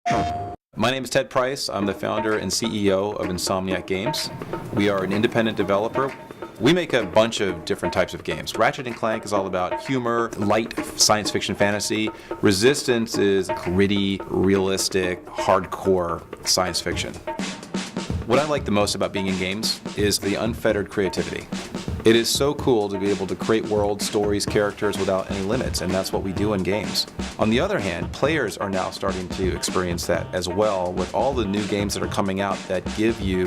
My name is Ted Price. I'm the founder and CEO of Insomniac Games. We are an independent developer. We make a bunch of different types of games. Ratchet & Clank is all about humor, light science fiction fantasy. Resistance is gritty, realistic, hardcore science fiction. What I like the most about being in games is the unfettered creativity. It is so cool to be able to create worlds, stories, characters without any limits, and that's what we do in games. On the other hand, players are now starting to experience that as well with all the new games that are coming out that give you,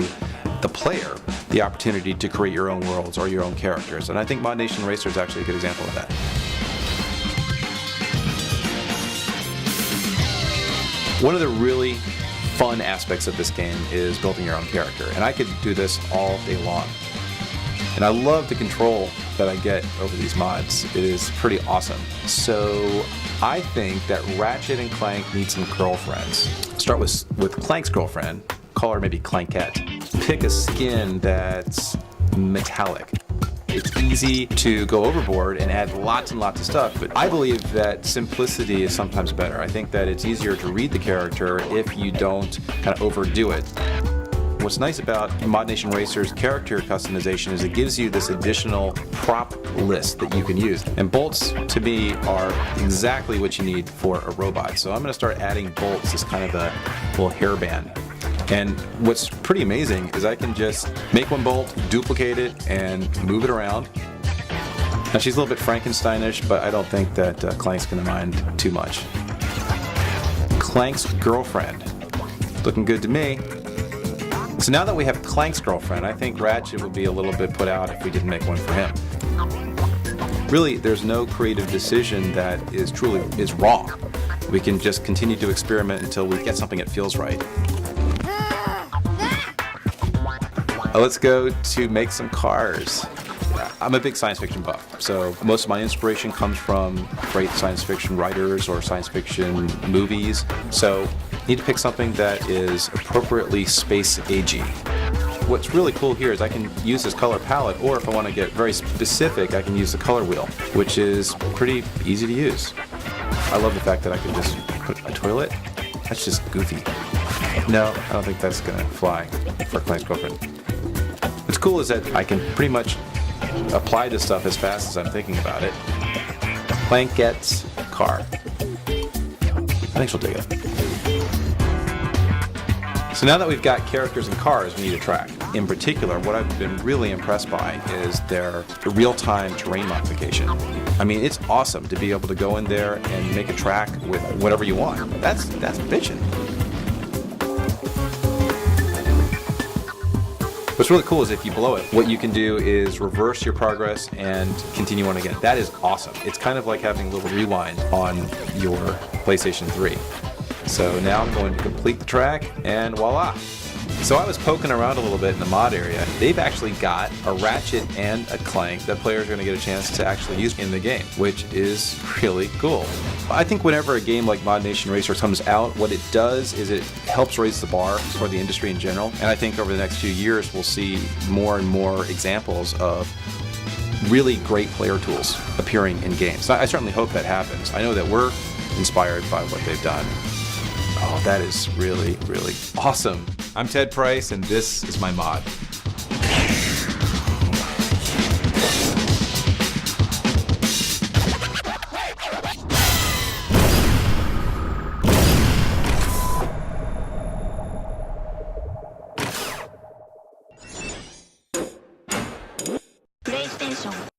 the player, the opportunity to create your own worlds or your own characters. And I think Modnation Racer is actually a good example of that. One of the really fun aspects of this game is building your own character, and I could do this all day long. And I love the control that I get over these mods. It is pretty awesome. So I think that Ratchet and Clank need some girlfriends. Start with Clank's girlfriend, call her maybe Clankette. Pick a skin that's metallic. It's easy to go overboard and add lots and lots of stuff, but I believe that simplicity is sometimes better. I think that it's easier to read the character if you don't kind of overdo it. What's nice about Modnation Racer's character customization is it gives you this additional prop list that you can use. And bolts, to me, are exactly what you need for a robot. So I'm going to start adding bolts as kind of a little hairband. And what's pretty amazing is I can just make one bolt, duplicate it, and move it around. Now she's a little bit Frankensteinish, but I don't think that Clank's going to mind too much. Clank's girlfriend. Looking good to me. So now that we have Clank's girlfriend, I think Ratchet would be a little bit put out if we didn't make one for him. Really, there's no creative decision that is wrong. We can just continue to experiment until we get something that feels right. Let's go to make some cars. I'm a big science fiction buff, so most of my inspiration comes from great science fiction writers or science fiction movies. So need to pick something that is appropriately space-agey. What's really cool here is I can use this color palette, or if I want to get very specific, I can use the color wheel, which is pretty easy to use. I love the fact that I can just put a toilet. That's just goofy. No, I don't think that's gonna fly for Clank's girlfriend. What's cool is that I can pretty much apply this stuff as fast as I'm thinking about it. Clank gets car. I think she'll dig it. So now that we've got characters and cars, we need a track. In particular, what I've been really impressed by is their real-time terrain modification. I mean, it's awesome to be able to go in there and make a track with whatever you want. That's bitchin'. What's really cool is if you blow it, what you can do is reverse your progress and continue on again. That is awesome. It's kind of like having a little rewind on your PlayStation 3. So now I'm going to complete the track, and voila. So I was poking around a little bit in the mod area. They've actually got a Ratchet and a Clank that players are going to get a chance to actually use in the game, which is really cool. I think whenever a game like Modnation Racer comes out, what it does is it helps raise the bar for the industry in general. And I think over the next few years, we'll see more and more examples of really great player tools appearing in games. I certainly hope that happens. I know that we're inspired by what they've done. Oh, that is really, really awesome. I'm Ted Price, and this is my mod. PlayStation